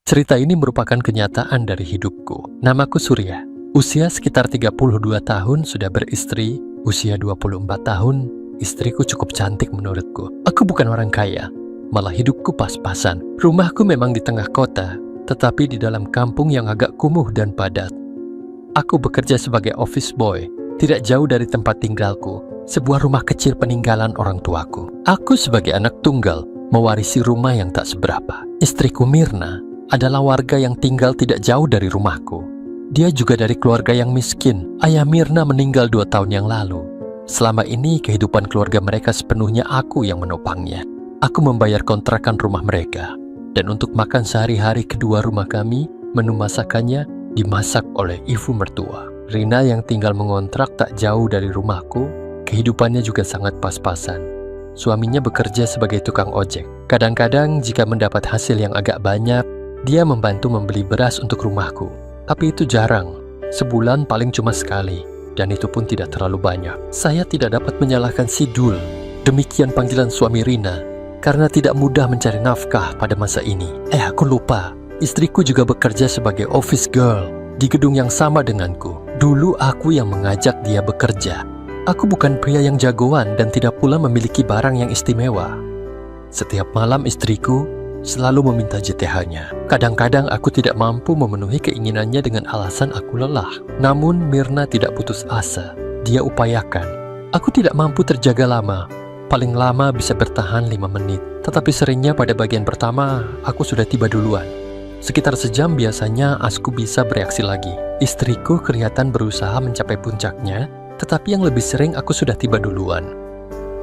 Cerita ini merupakan kenyataan dari hidupku. Namaku Surya. Usia sekitar 32 tahun, sudah beristri. Usia 24 tahun, istriku cukup cantik menurutku. Aku bukan orang kaya, malah hidupku pas-pasan. Rumahku memang di tengah kota, tetapi di dalam kampung yang agak kumuh dan padat. Aku bekerja sebagai office boy, tidak jauh dari tempat tinggalku, sebuah rumah kecil peninggalan orang tuaku. Aku sebagai anak tunggal, mewarisi rumah yang tak seberapa. Istriku Mirna adalah warga yang tinggal tidak jauh dari rumahku. Dia juga dari keluarga yang miskin. Ayah Mirna meninggal 2 tahun yang lalu. Selama ini kehidupan keluarga mereka sepenuhnya aku yang menopangnya. Aku membayar kontrakan rumah mereka. Dan untuk makan sehari-hari kedua rumah kami, menu masakannya dimasak oleh ibu mertua. Rina yang tinggal mengontrak tak jauh dari rumahku, kehidupannya juga sangat pas-pasan. Suaminya bekerja sebagai tukang ojek. Kadang-kadang jika mendapat hasil yang agak banyak, dia membantu membeli beras untuk rumahku. Tapi itu jarang, sebulan paling cuma sekali, dan itu pun tidak terlalu banyak. Saya tidak dapat menyalahkan si Dul, demikian panggilan suami Rina, karena tidak mudah mencari nafkah pada masa ini. Aku lupa, istriku juga bekerja sebagai office girl di gedung yang sama denganku. Dulu aku yang mengajak dia bekerja. Aku bukan pria yang jagoan dan tidak pula memiliki barang yang istimewa. Setiap malam istriku selalu meminta JTH-nya. Kadang-kadang aku tidak mampu memenuhi keinginannya dengan alasan aku lelah. Namun Mirna tidak putus asa. Dia upayakan. Aku tidak mampu terjaga lama. Paling lama bisa bertahan 5 menit. Tetapi seringnya pada bagian pertama, aku sudah tiba duluan. Sekitar sejam biasanya aku bisa bereaksi lagi. Istriku kelihatan berusaha mencapai puncaknya, tetapi yang lebih sering aku sudah tiba duluan.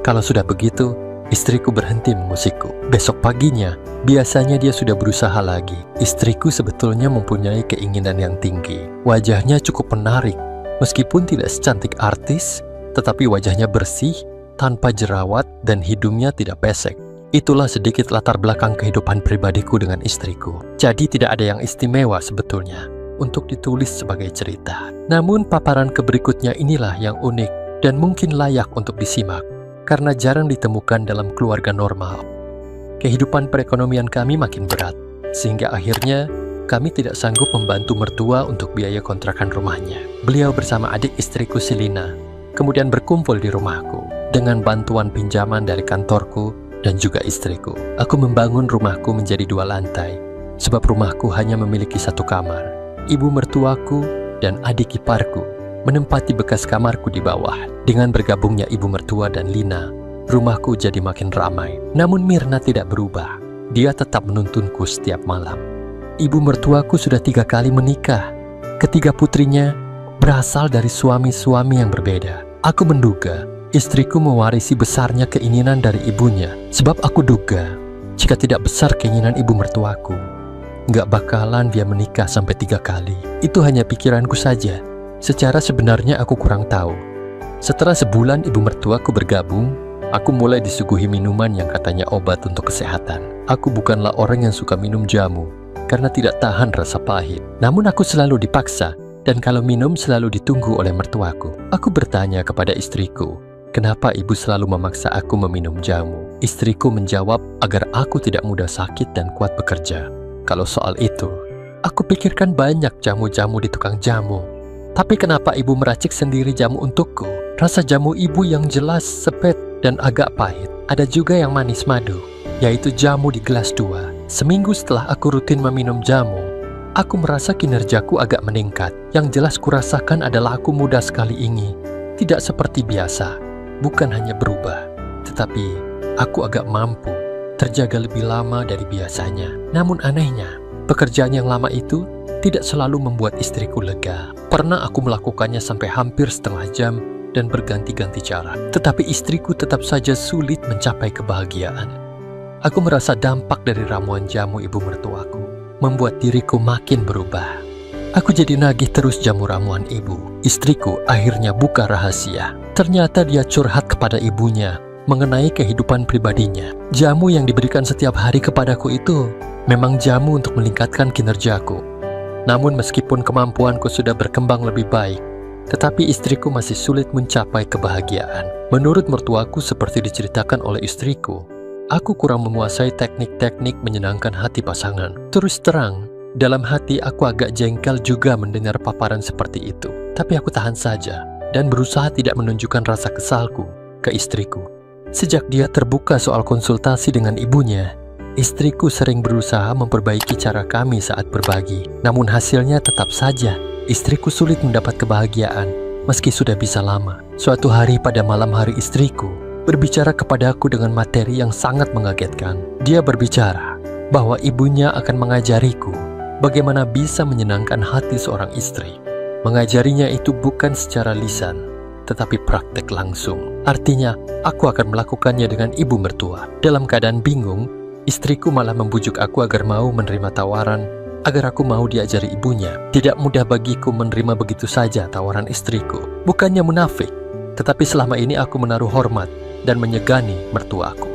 Kalau sudah begitu, istriku berhenti mengusikku. Besok paginya, biasanya dia sudah berusaha lagi. Istriku sebetulnya mempunyai keinginan yang tinggi. Wajahnya cukup menarik. Meskipun tidak secantik artis, tetapi wajahnya bersih, tanpa jerawat, dan hidungnya tidak pesek. Itulah sedikit latar belakang kehidupan pribadiku dengan istriku. Jadi tidak ada yang istimewa sebetulnya untuk ditulis sebagai cerita. Namun paparan berikutnya inilah yang unik dan mungkin layak untuk disimak, karena jarang ditemukan dalam keluarga normal. Kehidupan perekonomian kami makin berat, sehingga akhirnya kami tidak sanggup membantu mertua untuk biaya kontrakan rumahnya. Beliau bersama adik istriku Selina kemudian berkumpul di rumahku dengan bantuan pinjaman dari kantorku dan juga istriku. Aku membangun rumahku menjadi 2 lantai, sebab rumahku hanya memiliki 1 kamar. Ibu mertuaku dan adik iparku menempati bekas kamarku di bawah. Dengan bergabungnya ibu mertua dan Lina, rumahku jadi makin ramai. Namun Mirna tidak berubah. Dia tetap menuntunku setiap malam. Ibu mertuaku sudah 3 kali menikah. Ketiga putrinya berasal dari suami-suami yang berbeda. Aku menduga istriku mewarisi besarnya keinginan dari ibunya. Sebab aku duga, jika tidak besar keinginan ibu mertuaku, nggak bakalan dia menikah sampai 3 kali. Itu hanya pikiranku saja. Secara sebenarnya aku kurang tahu. Setelah sebulan ibu mertuaku bergabung, aku mulai disuguhi minuman yang katanya obat untuk kesehatan. Aku bukanlah orang yang suka minum jamu, karena tidak tahan rasa pahit. Namun aku selalu dipaksa, dan kalau minum selalu ditunggu oleh mertuaku. Aku bertanya kepada istriku, kenapa ibu selalu memaksa aku meminum jamu? Istriku menjawab agar aku tidak mudah sakit dan kuat bekerja. Kalau soal itu, aku pikirkan banyak jamu-jamu di tukang jamu. Tapi kenapa ibu meracik sendiri jamu untukku? Rasa jamu ibu yang jelas sepet dan agak pahit. Ada juga yang manis madu, yaitu jamu di gelas 2. Seminggu setelah aku rutin meminum jamu, aku merasa kinerjaku agak meningkat. Yang jelas kurasakan adalah aku mudah sekali ingin. Tidak seperti biasa, bukan hanya berubah, tetapi aku agak mampu terjaga lebih lama dari biasanya. Namun anehnya, pekerjaan yang lama itu tidak selalu membuat istriku lega. Pernah aku melakukannya sampai hampir setengah jam dan berganti-ganti cara. Tetapi istriku tetap saja sulit mencapai kebahagiaan. Aku merasa dampak dari ramuan jamu ibu mertuaku membuat diriku makin berubah. Aku jadi nagih terus jamu ramuan ibu. Istriku akhirnya buka rahasia. Ternyata dia curhat kepada ibunya mengenai kehidupan pribadinya. Jamu yang diberikan setiap hari kepadaku itu memang jamu untuk meningkatkan kinerjaku. Namun meskipun kemampuanku sudah berkembang lebih baik, tetapi istriku masih sulit mencapai kebahagiaan. Menurut mertuaku seperti diceritakan oleh istriku, aku kurang menguasai teknik-teknik menyenangkan hati pasangan. Terus terang, Dalam hati aku agak jengkel juga mendengar paparan seperti itu. Tapi aku tahan saja dan berusaha tidak menunjukkan rasa kesalku ke istriku. Sejak dia terbuka soal konsultasi dengan ibunya, istriku sering berusaha memperbaiki cara kami saat berbagi. Namun hasilnya tetap saja, istriku sulit mendapat kebahagiaan meski sudah bisa lama. Suatu hari pada malam hari istriku berbicara kepadaku dengan materi yang sangat mengagetkan. Dia berbicara bahwa ibunya akan mengajariku bagaimana bisa menyenangkan hati seorang istri. Mengajarinya itu bukan secara lisan, tetapi praktek langsung. Artinya, aku akan melakukannya dengan ibu mertua. Dalam keadaan bingung, istriku malah membujuk aku agar mau menerima tawaran, agar aku mau diajari ibunya. Tidak mudah bagiku menerima begitu saja tawaran istriku. Bukannya munafik, tetapi selama ini aku menaruh hormat dan menyegani mertuaku.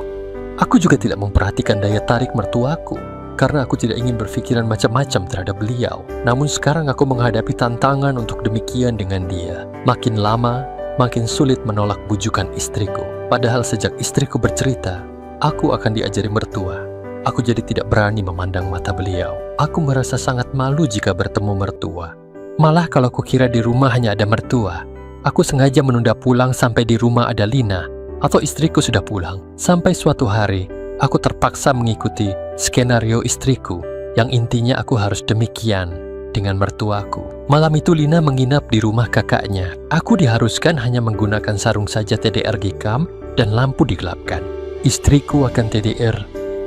Aku juga tidak memperhatikan daya tarik mertuaku, karena aku tidak ingin berpikiran macam-macam terhadap beliau. Namun sekarang aku menghadapi tantangan untuk demikian dengan dia. Makin lama, makin sulit menolak bujukan istriku. Padahal sejak istriku bercerita, aku akan diajari mertua, aku jadi tidak berani memandang mata beliau. Aku merasa sangat malu jika bertemu mertua. Malah kalau kukira di rumah hanya ada mertua, aku sengaja menunda pulang sampai di rumah ada Lina, atau istriku sudah pulang. Sampai suatu hari, aku terpaksa mengikuti skenario istriku, yang intinya aku harus demikian dengan mertuaku. Malam itu Lina menginap di rumah kakaknya. Aku diharuskan hanya menggunakan sarung saja TDR Gcam dan lampu digelapkan. Istriku akan TDR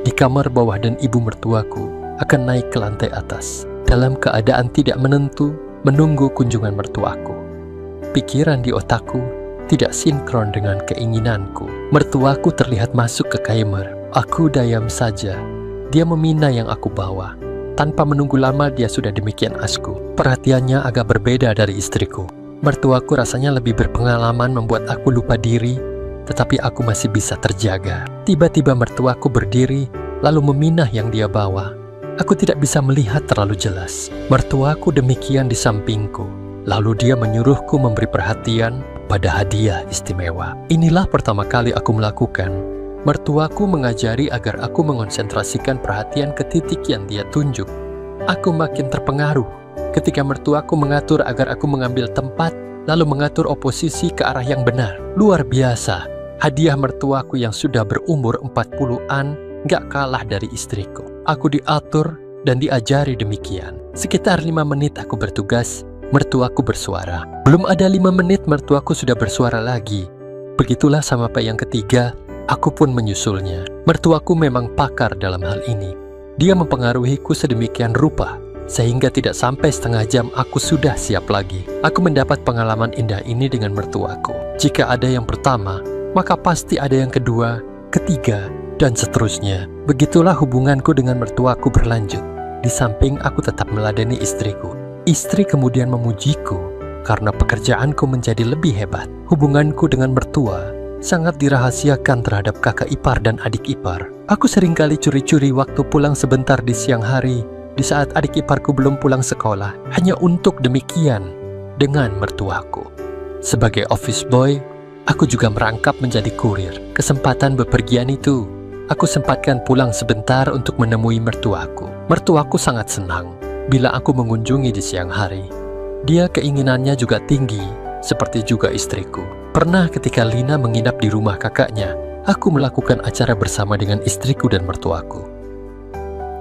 di kamar bawah dan ibu mertuaku akan naik ke lantai atas. Dalam keadaan tidak menentu, menunggu kunjungan mertuaku. Pikiran di otakku tidak sinkron dengan keinginanku. Mertuaku terlihat masuk ke kamar. Aku diam saja. Dia memina yang aku bawa. Tanpa menunggu lama dia sudah demikian asku. Perhatiannya agak berbeda dari istriku. Mertuaku rasanya lebih berpengalaman membuat aku lupa diri, tetapi aku masih bisa terjaga. Tiba-tiba mertuaku berdiri, lalu meminah yang dia bawa. Aku tidak bisa melihat terlalu jelas. Mertuaku demikian di sampingku. Lalu dia menyuruhku memberi perhatian pada hadiah istimewa. Inilah pertama kali aku melakukan. Mertuaku mengajari agar aku mengonsentrasikan perhatian ke titik yang dia tunjuk. Aku makin terpengaruh ketika mertuaku mengatur agar aku mengambil tempat, lalu mengatur oposisi ke arah yang benar. Luar biasa, hadiah mertuaku yang sudah berumur 40-an gak kalah dari istriku. Aku diatur dan diajari demikian. Sekitar 5 menit aku bertugas, mertuaku bersuara. Belum ada 5 menit mertuaku sudah bersuara lagi. Begitulah sampai yang ketiga, aku pun menyusulnya. Mertuaku memang pakar dalam hal ini. Dia mempengaruhiku sedemikian rupa, sehingga tidak sampai setengah jam aku sudah siap lagi. Aku mendapat pengalaman indah ini dengan mertuaku. Jika ada yang pertama, maka pasti ada yang kedua, ketiga, dan seterusnya. Begitulah hubunganku dengan mertuaku berlanjut. Di samping aku tetap meladeni istriku. Istri kemudian memujiku karena pekerjaanku menjadi lebih hebat. Hubunganku dengan mertua sangat dirahasiakan terhadap kakak ipar dan adik ipar. Aku seringkali curi-curi waktu pulang sebentar di siang hari, di saat adik iparku belum pulang sekolah, hanya untuk demikian dengan mertuaku. Sebagai office boy, aku juga merangkap menjadi kurir. Kesempatan bepergian itu, aku sempatkan pulang sebentar untuk menemui mertuaku. Mertuaku sangat senang bila aku mengunjungi di siang hari. Dia keinginannya juga tinggi, seperti juga istriku. Pernah ketika Lina menginap di rumah kakaknya, aku melakukan acara bersama dengan istriku dan mertuaku.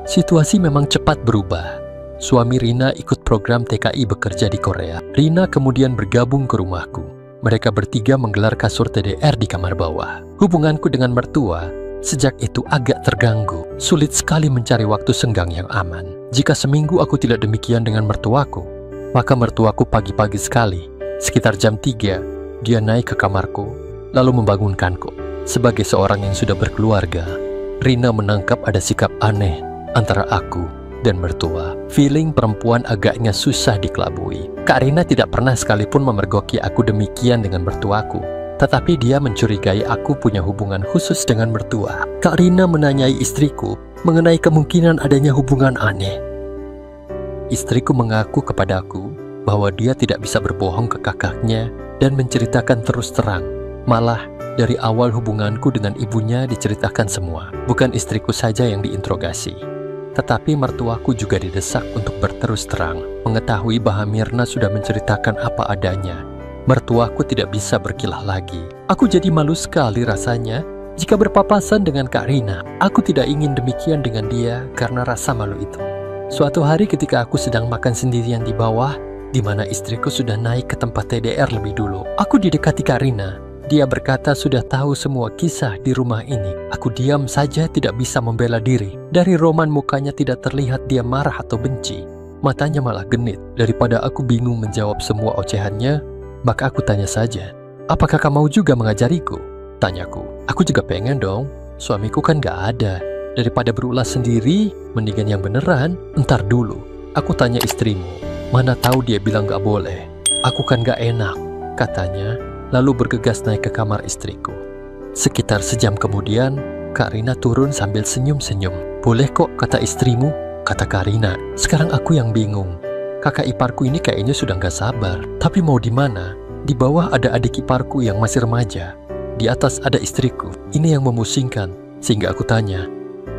Situasi memang cepat berubah. Suami Rina ikut program TKI bekerja di Korea. Rina kemudian bergabung ke rumahku. Mereka bertiga menggelar kasur TDR di kamar bawah. Hubunganku dengan mertua sejak itu agak terganggu. Sulit sekali mencari waktu senggang yang aman. Jika seminggu aku tidak demikian dengan mertuaku, maka mertuaku pagi-pagi sekali, sekitar jam 3, dia naik ke kamarku, lalu membangunkanku. Sebagai seorang yang sudah berkeluarga, Rina menangkap ada sikap aneh antara aku dan mertua. Feeling perempuan agaknya susah dikelabui. Kak Rina tidak pernah sekalipun memergoki aku demikian dengan mertuaku, tetapi dia mencurigai aku punya hubungan khusus dengan mertua. Kak Rina menanyai istriku mengenai kemungkinan adanya hubungan aneh. Istriku mengaku kepadaku bahwa dia tidak bisa berbohong ke kakaknya dan menceritakan terus terang. Malah dari awal hubunganku dengan ibunya diceritakan semua. Bukan istriku saja yang diinterogasi, Tetapi mertuaku juga didesak untuk berterus terang, mengetahui bahwa Mirna sudah menceritakan apa adanya. Mertuaku tidak bisa berkilah lagi. Aku jadi malu sekali rasanya jika berpapasan dengan Kak Rina. Aku tidak ingin demikian dengan dia karena rasa malu itu. Suatu hari ketika aku sedang makan sendirian di bawah, di mana istriku sudah naik ke tempat TDR lebih dulu, aku didekati Kak Rina. Dia berkata sudah tahu semua kisah di rumah ini. Aku diam saja, tidak bisa membela diri. Dari roman mukanya tidak terlihat dia marah atau benci. Matanya malah genit. Daripada aku bingung menjawab semua ocehannya, maka aku tanya saja, apakah kamu mau juga mengajariku? Tanyaku. Aku juga pengen dong. Suamiku kan gak ada. Daripada berulah sendiri, mendingan yang beneran. Entar dulu. Aku tanya istrimu. Mana tahu dia bilang gak boleh. Aku kan gak enak, katanya. Lalu bergegas naik ke kamar istriku. Sekitar sejam kemudian, Kak Rina turun sambil senyum-senyum. Boleh kok, kata istrimu, kata Kak Rina. Sekarang aku yang bingung. Kakak iparku ini kayaknya sudah gak sabar. Tapi mau di mana? Di bawah ada adik iparku yang masih remaja. Di atas ada istriku. Ini yang memusingkan. Sehingga aku tanya,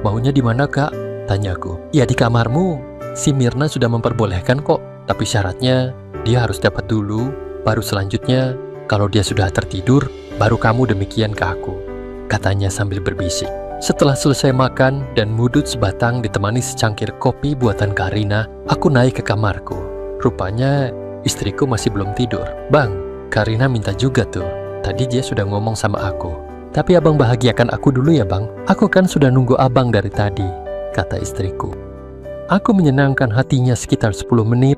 maunya di mana Kak? Tanyaku. Ya di kamarmu. Si Mirna sudah memperbolehkan kok. Tapi syaratnya, dia harus dapat dulu. Baru selanjutnya, kalau dia sudah tertidur, baru kamu demikian ke aku, katanya sambil berbisik. Setelah selesai makan dan mudut sebatang ditemani secangkir kopi buatan Kak Rina, aku naik ke kamarku. Rupanya istriku masih belum tidur. Bang, Kak Rina minta juga tuh. Tadi dia sudah ngomong sama aku. Tapi abang bahagiakan aku dulu ya bang. Aku kan sudah nunggu abang dari tadi, kata istriku. Aku menyenangkan hatinya sekitar 10 menit.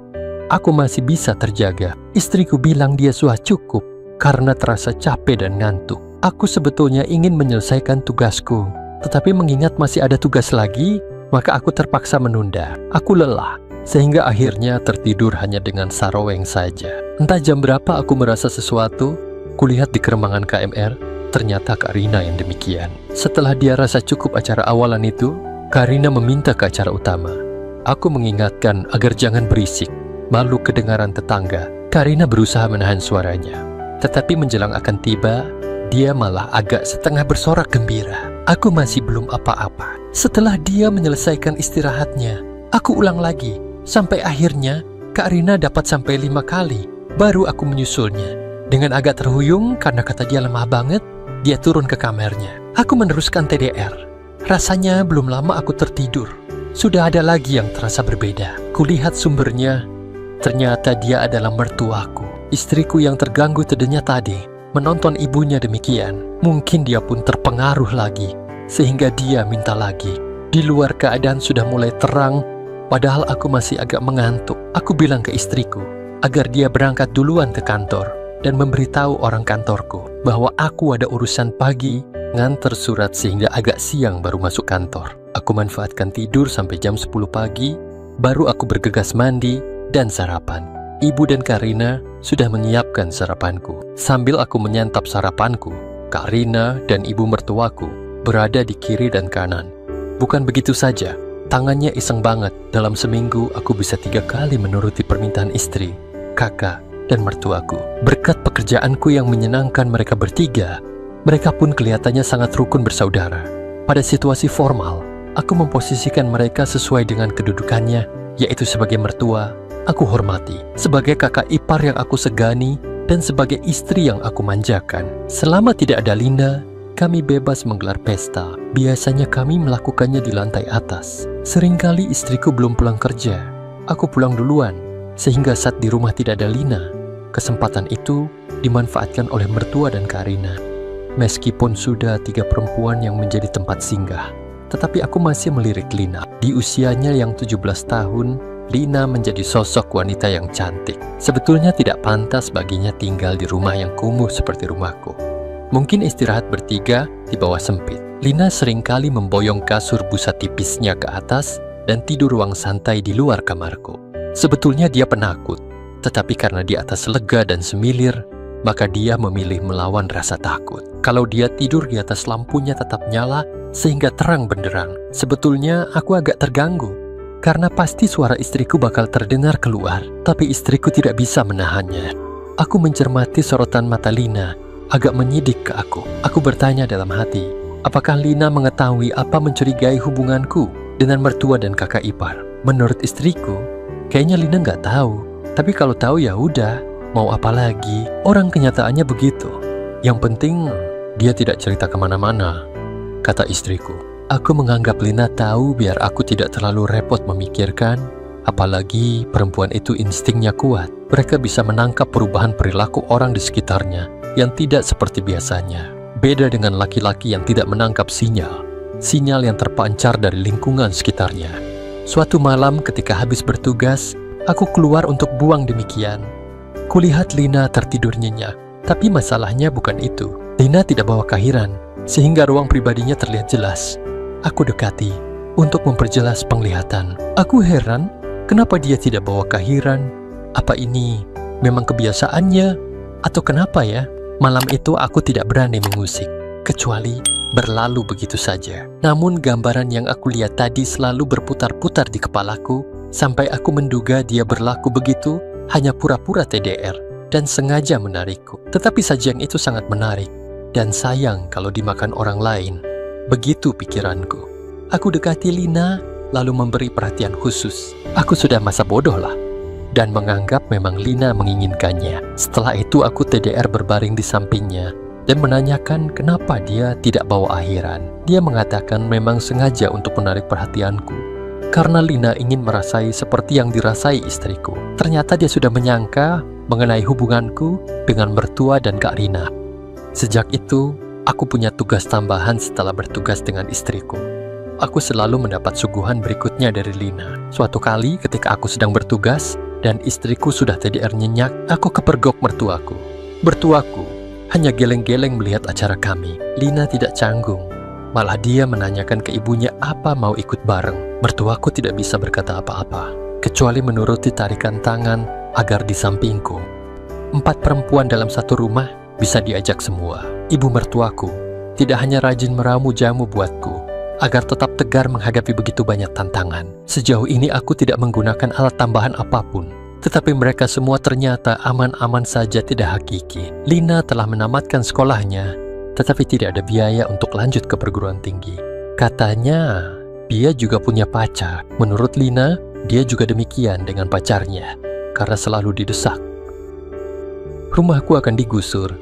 Aku masih bisa terjaga. Istriku bilang dia sudah cukup karena terasa capek dan ngantuk. Aku sebetulnya ingin menyelesaikan tugasku, tetapi mengingat masih ada tugas lagi, maka aku terpaksa menunda. Aku lelah, sehingga akhirnya tertidur hanya dengan saraweng saja. Entah jam berapa aku merasa sesuatu, kulihat di keremangan KMR, ternyata Kak Rina yang demikian. Setelah dia rasa cukup acara awalan itu, Kak Rina meminta ke acara utama. Aku mengingatkan agar jangan berisik, malu kedengaran tetangga. Kak Rina berusaha menahan suaranya. Tetapi menjelang akan tiba, dia malah agak setengah bersorak gembira. Aku masih belum apa-apa. Setelah dia menyelesaikan istirahatnya, aku ulang lagi. Sampai akhirnya, Kak Rina dapat sampai 5 kali. Baru aku menyusulnya. Dengan agak terhuyung karena kata dia lemah banget, dia turun ke kamarnya. Aku meneruskan TDR. Rasanya belum lama aku tertidur. Sudah ada lagi yang terasa berbeda. Kulihat sumbernya. Ternyata dia adalah mertuaku. Istriku yang terganggu tadinya tadi menonton ibunya demikian. Mungkin dia pun terpengaruh lagi, sehingga dia minta lagi. Di luar keadaan sudah mulai terang, padahal aku masih agak mengantuk. Aku bilang ke istriku agar dia berangkat duluan ke kantor dan memberitahu orang kantorku bahwa aku ada urusan pagi, nganter surat sehingga agak siang baru masuk kantor. Aku manfaatkan tidur sampai jam 10 pagi, baru aku bergegas mandi dan sarapan. Ibu dan Kak Rina sudah menyiapkan sarapanku. Sambil aku menyantap sarapanku, Kak Rina dan ibu mertuaku berada di kiri dan kanan. Bukan begitu saja, tangannya iseng banget. Dalam seminggu aku bisa 3 kali menuruti permintaan istri, kakak, dan mertuaku. Berkat pekerjaanku yang menyenangkan mereka bertiga, mereka pun kelihatannya sangat rukun bersaudara. Pada situasi formal, aku memposisikan mereka sesuai dengan kedudukannya, yaitu sebagai mertua, aku hormati, sebagai kakak ipar yang aku segani, dan sebagai istri yang aku manjakan. Selama tidak ada Linda, kami bebas menggelar pesta. Biasanya kami melakukannya di lantai atas. Seringkali istriku belum pulang kerja. Aku pulang duluan, sehingga saat di rumah tidak ada Lina, kesempatan itu dimanfaatkan oleh mertua dan Kak Rina. Meskipun sudah 3 perempuan yang menjadi tempat singgah, tetapi aku masih melirik Lina. Di usianya yang 17 tahun, Lina menjadi sosok wanita yang cantik. Sebetulnya tidak pantas baginya tinggal di rumah yang kumuh seperti rumahku. Mungkin istirahat bertiga di bawah sempit. Lina seringkali memboyong kasur busa tipisnya ke atas dan tidur ruang santai di luar kamarku. Sebetulnya dia penakut, tetapi karena di atas lega dan semilir, maka dia memilih melawan rasa takut. Kalau dia tidur di atas lampunya tetap nyala sehingga terang benderang. Sebetulnya aku agak terganggu, karena pasti suara istriku bakal terdengar keluar, tapi istriku tidak bisa menahannya. Aku mencermati sorotan mata Lina, agak menyidik ke aku. Aku bertanya dalam hati, apakah Lina mengetahui apa mencurigai hubunganku dengan mertua dan kakak ipar. Menurut istriku, kayaknya Lina nggak tahu. Tapi kalau tahu ya udah, mau apa lagi? Orang kenyataannya begitu. Yang penting dia tidak cerita kemana-mana, kata istriku. Aku menganggap Lina tahu biar aku tidak terlalu repot memikirkan. Apalagi perempuan itu instingnya kuat. Mereka bisa menangkap perubahan perilaku orang di sekitarnya yang tidak seperti biasanya. Beda dengan laki-laki yang tidak menangkap sinyal yang terpancar dari lingkungan sekitarnya. Suatu malam ketika habis bertugas, aku keluar untuk buang demikian. Kulihat Lina tertidur nyenyak, tapi masalahnya bukan itu. Lina tidak bawa kahiran, sehingga ruang pribadinya terlihat jelas. Aku dekati untuk memperjelas penglihatan. Aku heran, kenapa dia tidak bawa kahiran? Apa ini memang kebiasaannya? Atau kenapa ya? Malam itu aku tidak berani mengusik, kecuali berlalu begitu saja. Namun gambaran yang aku lihat tadi selalu berputar-putar di kepalaku, sampai aku menduga dia berlaku begitu hanya pura-pura TDR dan sengaja menarikku. Tetapi sajian itu sangat menarik, dan sayang kalau dimakan orang lain. Begitu pikiranku. Aku dekati Lina, lalu memberi perhatian khusus. Aku sudah masa bodoh lah, dan menganggap memang Lina menginginkannya. Setelah itu aku TDR berbaring di sampingnya dan menanyakan kenapa dia tidak bawa akhiran. Dia mengatakan memang sengaja untuk menarik perhatianku, karena Lina ingin merasai seperti yang dirasai istriku. Ternyata dia sudah menyangka mengenai hubunganku dengan mertua dan Kak Rina. Sejak itu, aku punya tugas tambahan setelah bertugas dengan istriku. Aku selalu mendapat suguhan berikutnya dari Lina. Suatu kali ketika aku sedang bertugas dan istriku sudah TDR nyenyak, aku kepergok mertuaku. Mertuaku hanya geleng-geleng melihat acara kami. Lina tidak canggung, malah dia menanyakan ke ibunya apa mau ikut bareng. Mertuaku tidak bisa berkata apa-apa, kecuali menuruti tarikan tangan agar di sampingku. 4 perempuan dalam satu rumah bisa diajak semua. Ibu mertuaku tidak hanya rajin meramu jamu buatku, agar tetap tegar menghadapi begitu banyak tantangan. Sejauh ini aku tidak menggunakan alat tambahan apapun, tetapi mereka semua ternyata aman-aman saja, tidak hakiki. Lina telah menamatkan sekolahnya, tetapi tidak ada biaya untuk lanjut ke perguruan tinggi. Katanya, dia juga punya pacar. Menurut Lina, dia juga demikian dengan pacarnya, karena selalu didesak. Rumahku akan digusur.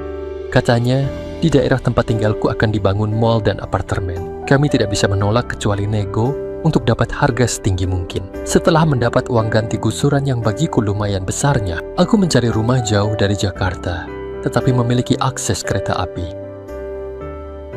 Katanya, di daerah tempat tinggalku akan dibangun mall dan apartemen. Kami tidak bisa menolak kecuali nego untuk dapat harga setinggi mungkin. Setelah mendapat uang ganti gusuran yang bagiku lumayan besarnya, aku mencari rumah jauh dari Jakarta, tetapi memiliki akses kereta api.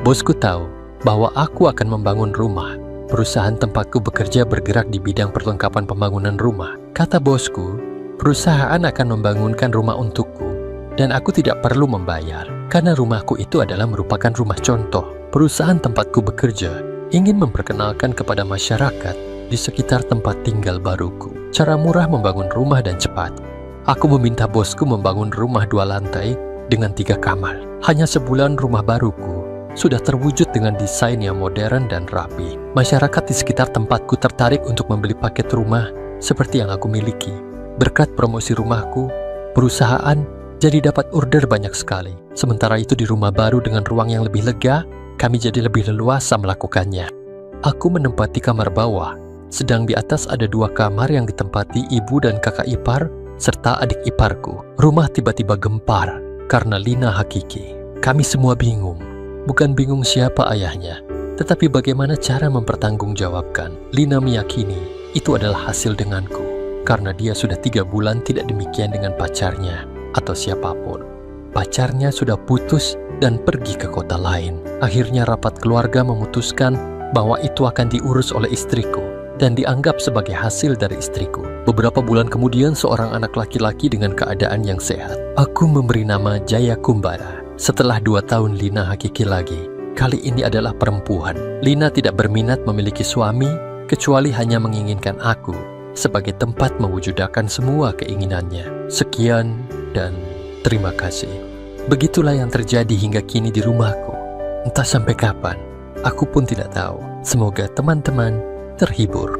Bosku tahu bahwa aku akan membangun rumah. Perusahaan tempatku bekerja bergerak di bidang perlengkapan pembangunan rumah. Kata bosku, perusahaan akan membangunkan rumah untukku, dan aku tidak perlu membayar, karena rumahku itu adalah merupakan rumah contoh. Perusahaan tempatku bekerja ingin memperkenalkan kepada masyarakat di sekitar tempat tinggal baruku cara murah membangun rumah dan cepat. Aku meminta bosku membangun rumah 2 lantai dengan 3 kamar. Hanya sebulan rumah baruku sudah terwujud dengan desain yang modern dan rapi. Masyarakat di sekitar tempatku tertarik untuk membeli paket rumah seperti yang aku miliki. Berkat promosi rumahku, perusahaan jadi dapat order banyak sekali. Sementara itu di rumah baru dengan ruang yang lebih lega, kami jadi lebih leluasa melakukannya. Aku menempati kamar bawah, sedang di atas ada 2 kamar yang ditempati ibu dan kakak ipar, serta adik iparku. Rumah tiba-tiba gempar, karena Lina hakiki. Kami semua bingung, bukan bingung siapa ayahnya, tetapi bagaimana cara mempertanggungjawabkan. Lina meyakini itu adalah hasil denganku, karena dia sudah 3 bulan tidak demikian dengan pacarnya atau siapapun. Pacarnya sudah putus dan pergi ke kota lain. Akhirnya rapat keluarga memutuskan bahwa itu akan diurus oleh istriku dan dianggap sebagai hasil dari istriku. Beberapa bulan kemudian seorang anak laki-laki dengan keadaan yang sehat. Aku memberi nama Jaya Kumbara. Setelah 2 tahun Lina hakiki lagi. Kali ini adalah perempuan. Lina tidak berminat memiliki suami, kecuali hanya menginginkan aku sebagai tempat mewujudkan semua keinginannya. Sekian dan terima kasih. Begitulah yang terjadi hingga kini di rumahku. Entah sampai kapan, aku pun tidak tahu. Semoga teman-teman terhibur.